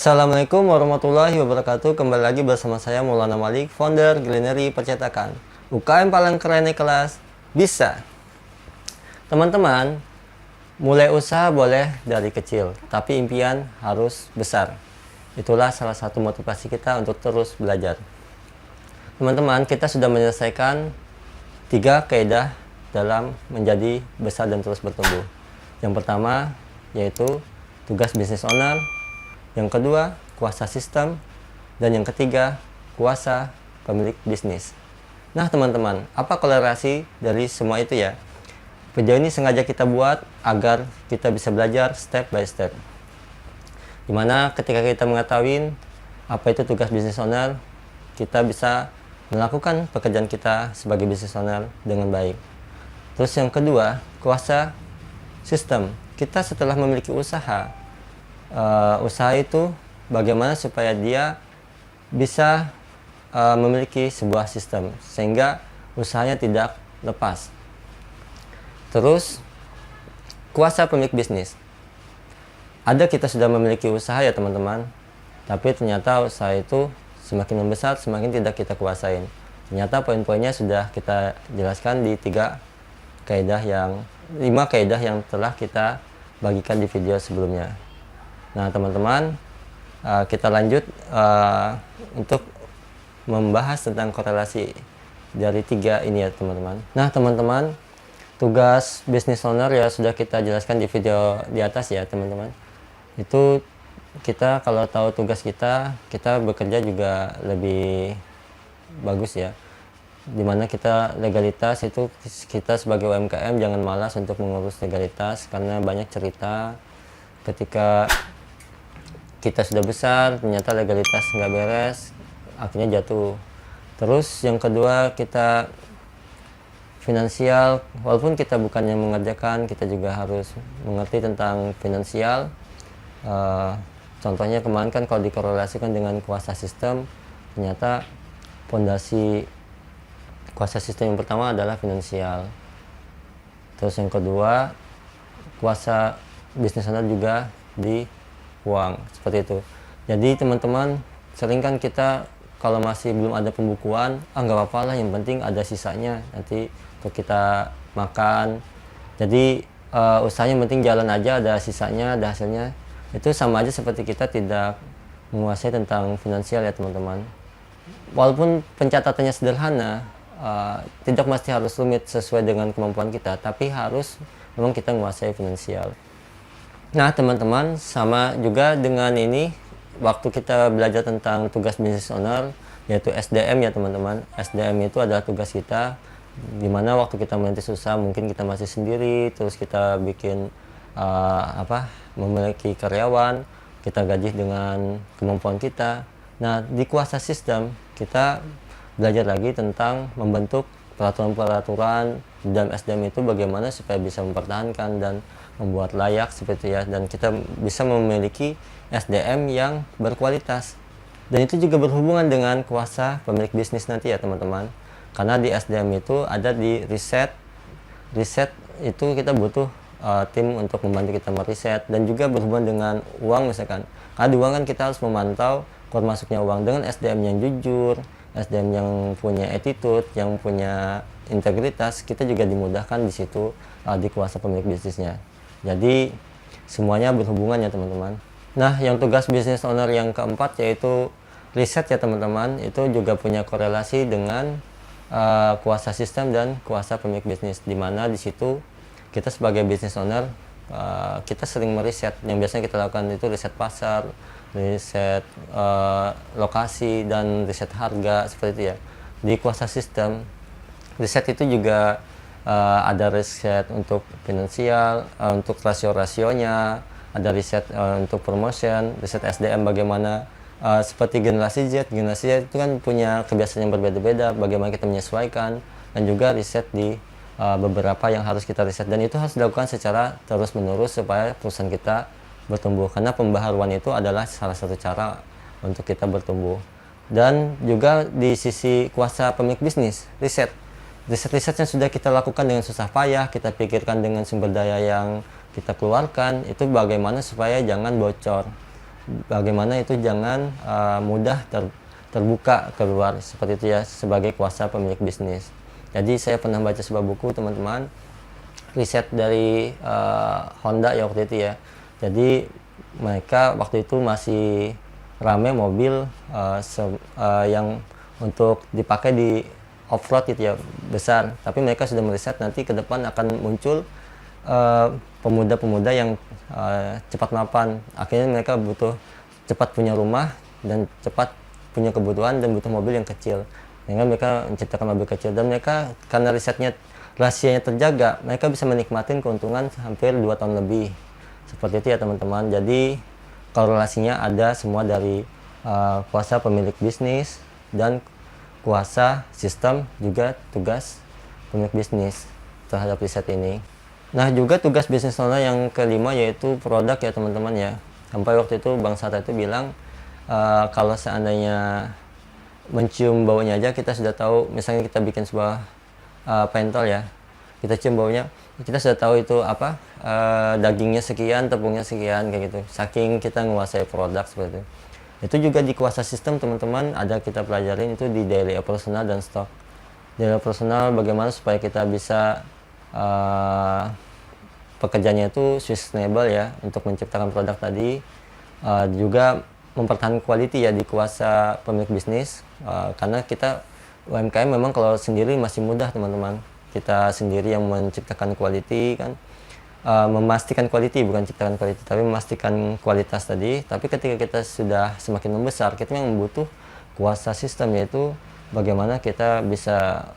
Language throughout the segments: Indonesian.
Assalamualaikum warahmatullahi wabarakatuh. Kembali lagi bersama saya Maulana Malik, founder Glenary Percetakan. UKM paling keren di kelas bisa. Teman-teman, mulai usaha boleh dari kecil, tapi impian harus besar. Itulah salah satu motivasi kita untuk terus belajar. Teman-teman, kita sudah menyelesaikan 3 kaidah dalam menjadi besar dan terus bertumbuh. Yang pertama yaitu tugas business owner, yang kedua kuasa sistem, dan yang ketiga kuasa pemilik bisnis. Nah teman-teman, apa kolerasi dari semua itu ya? Video ini sengaja kita buat agar kita bisa belajar step by step, dimana ketika kita mengetahui apa itu tugas business owner, kita bisa melakukan pekerjaan kita sebagai business owner dengan baik. Terus yang kedua, kuasa sistem. Kita setelah memiliki usaha itu bagaimana supaya dia bisa memiliki sebuah sistem sehingga usahanya tidak lepas. Terus kuasa pemilik bisnis. Ada kita sudah memiliki usaha ya teman-teman, tapi ternyata usaha itu semakin membesar semakin tidak kita kuasain. Ternyata poin-poinnya sudah kita jelaskan di 5 kaidah yang telah kita bagikan di video sebelumnya. Nah teman-teman, kita lanjut untuk membahas tentang korelasi dari 3 ini ya teman-teman. Nah teman-teman, tugas business owner ya sudah kita jelaskan di video di atas ya teman-teman. Itu kita kalau tahu tugas kita bekerja juga lebih bagus ya. Dimana kita legalitas itu, kita sebagai UMKM jangan malas untuk mengurus legalitas karena banyak cerita ketika kita sudah besar ternyata legalitas nggak beres, akhirnya jatuh. Terus yang kedua, kita finansial, walaupun kita bukannya mengerjakan, kita juga harus mengerti tentang finansial. Contohnya kemarin kan kalau dikorelasikan dengan kuasa sistem, ternyata fondasi kuasa sistem yang pertama adalah finansial. Terus yang kedua, kuasa bisnis owner juga di uang, seperti itu. Jadi teman-teman, sering kan kita kalau masih belum ada pembukuan, nggak apa-apa lah, yang penting ada sisanya nanti untuk kita makan. Jadi usahanya yang penting jalan aja, ada sisanya, ada hasilnya. Itu sama aja seperti kita tidak menguasai tentang finansial ya teman-teman. Walaupun pencatatannya sederhana, tidak mesti harus rumit sesuai dengan kemampuan kita, tapi harus memang kita menguasai finansial. Nah teman-teman, sama juga dengan ini, waktu kita belajar tentang tugas business owner yaitu SDM ya teman-teman. SDM itu adalah tugas kita, dimana waktu kita merintis usaha mungkin kita masih sendiri, terus kita bikin memiliki karyawan, kita gaji dengan kemampuan kita. Nah di kuasa sistem kita belajar lagi tentang membentuk peraturan-peraturan dalam SDM itu, bagaimana supaya bisa mempertahankan dan membuat layak seperti ya, dan kita bisa memiliki SDM yang berkualitas. Dan itu juga berhubungan dengan kuasa pemilik bisnis nanti ya teman-teman, karena di SDM itu ada di riset itu kita butuh tim untuk membantu kita meriset, dan juga berhubungan dengan uang misalkan, karena di uang kan kita harus memantau keluar masuknya uang. Dengan SDM yang jujur, SDM yang punya attitude, yang punya integritas, kita juga dimudahkan di situ di kuasa pemilik bisnisnya. Jadi semuanya berhubungan ya teman-teman. Nah yang tugas business owner yang keempat yaitu riset ya teman-teman, itu juga punya korelasi dengan kuasa sistem dan kuasa pemilik bisnis, dimana di situ kita sebagai business owner kita sering meriset. Yang biasanya kita lakukan itu riset pasar, riset lokasi, dan riset harga, seperti itu ya. Di kuasa sistem, riset itu juga ada riset untuk finansial, untuk rasio-rasionya, ada riset untuk promotion, riset SDM bagaimana, seperti generasi Z itu kan punya kebiasaan yang berbeda-beda, bagaimana kita menyesuaikan, dan juga riset di beberapa yang harus kita riset, dan itu harus dilakukan secara terus-menerus supaya perusahaan kita bertumbuh, karena pembaharuan itu adalah salah satu cara untuk kita bertumbuh. Dan juga di sisi kuasa pemilik bisnis, riset yang sudah kita lakukan dengan susah payah, kita pikirkan dengan sumber daya yang kita keluarkan, itu bagaimana supaya jangan bocor. bagaimana itu jangan mudah terbuka keluar seperti itu ya sebagai kuasa pemilik bisnis. Jadi saya pernah baca sebuah buku teman-teman, riset dari Honda ya waktu itu ya. Jadi mereka waktu itu masih rame mobil yang untuk dipakai di off-road gitu ya, besar. Tapi mereka sudah meriset nanti ke depan akan muncul pemuda-pemuda yang cepat mapan. Akhirnya mereka butuh cepat punya rumah dan cepat punya kebutuhan dan butuh mobil yang kecil. Sehingga mereka menciptakan mobil kecil dan mereka karena risetnya rahasianya terjaga, mereka bisa menikmati keuntungan hampir 2 tahun lebih. Seperti itu ya teman-teman. Jadi korelasinya ada semua dari kuasa pemilik bisnis dan kuasa sistem juga tugas pemilik bisnis terhadap riset ini. Nah juga tugas bisnis owner yang kelima yaitu produk ya teman-teman ya. Sampai waktu itu Bang Sata itu bilang kalau seandainya mencium baunya aja kita sudah tahu, misalnya kita bikin sebuah pentol ya, kita cium baunya kita sudah tahu itu apa, dagingnya sekian, tepungnya sekian kayak gitu, saking kita menguasai produk seperti itu. Itu juga di kuasa sistem teman-teman ada kita pelajarin itu di daily operational dan stock. Daily operational bagaimana supaya kita bisa pekerjaannya itu sustainable ya untuk menciptakan produk tadi, juga mempertahankan quality ya di kuasa pemilik bisnis, karena kita UMKM memang kalau sendiri masih mudah teman-teman, kita sendiri yang menciptakan quality kan, memastikan quality bukan ciptakan quality tapi memastikan kualitas tadi. Tapi ketika kita sudah semakin membesar kita memang butuh kuasa sistem, yaitu bagaimana kita bisa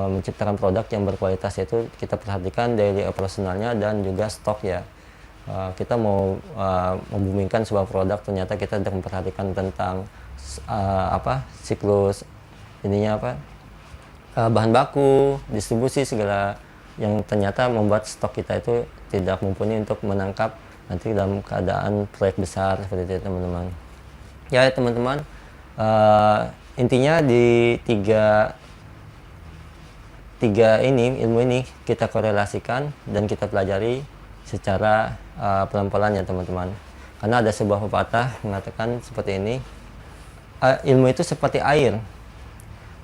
menciptakan produk yang berkualitas, yaitu kita perhatikan daily operationalnya dan juga stok ya. Kita mau membumingkan sebuah produk ternyata kita tidak memperhatikan tentang siklus ininya bahan baku, distribusi segala yang ternyata membuat stok kita itu tidak mumpuni untuk menangkap nanti dalam keadaan proyek besar seperti itu teman-teman. Ya teman-teman, intinya di tiga ilmu ini kita korelasikan dan kita pelajari secara pelan-pelan ya teman-teman. Karena ada sebuah pepatah mengatakan seperti ini, ilmu itu seperti air.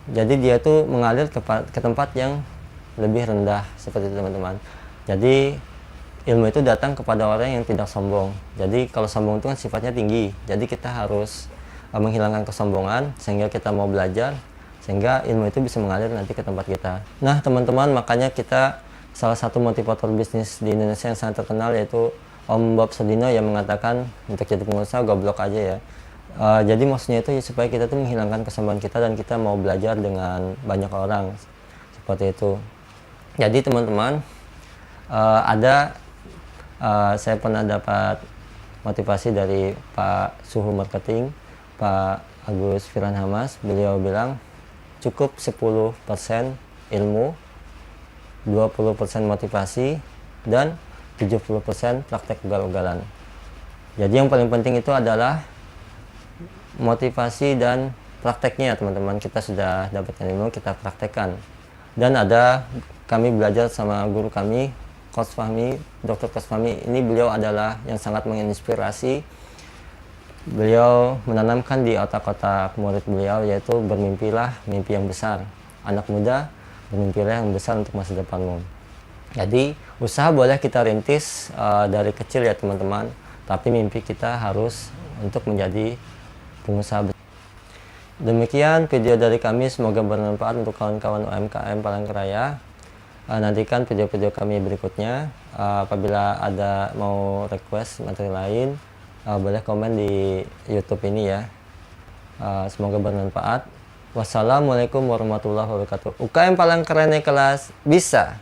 Jadi dia tuh mengalir ke tempat yang lebih rendah seperti itu teman-teman. Jadi ilmu itu datang kepada orang yang tidak sombong. Jadi kalau sombong itu kan sifatnya tinggi. Jadi kita harus menghilangkan kesombongan sehingga kita mau belajar, sehingga ilmu itu bisa mengalir nanti ke tempat kita. Nah teman-teman, makanya kita salah satu motivator bisnis di Indonesia yang sangat terkenal yaitu Om Bob Sudino yang mengatakan untuk jadi pengusaha goblok aja ya. Jadi maksudnya itu supaya kita tuh menghilangkan kesombongan kita dan kita mau belajar dengan banyak orang seperti itu. Jadi teman-teman, saya pernah dapat motivasi dari Pak Suhu Marketing, Pak Agus Firan Hamas. Beliau bilang cukup 10% ilmu, 20% motivasi, dan 70% praktek ugal-ugalan. Jadi yang paling penting itu adalah motivasi dan prakteknya teman-teman. Kita sudah dapatkan ilmu, kita praktekkan. Dan kami belajar sama guru kami, Coach Fahmi, Dr. Coach Fahmi. Ini beliau adalah yang sangat menginspirasi. Beliau menanamkan di otak-otak murid beliau yaitu bermimpilah mimpi yang besar. Anak muda, bermimpilah yang besar untuk masa depanmu. Jadi usaha boleh kita rintis dari kecil ya teman-teman, tapi mimpi kita harus untuk menjadi pengusaha. Demikian video dari kami, semoga bermanfaat untuk kawan-kawan UMKM Palangkaraya. Nantikan video-video kami berikutnya. Apabila ada mau request materi lain, boleh komen di YouTube ini ya. Semoga bermanfaat. Wassalamualaikum warahmatullahi wabarakatuh. UKM Palangkaraya kelas bisa.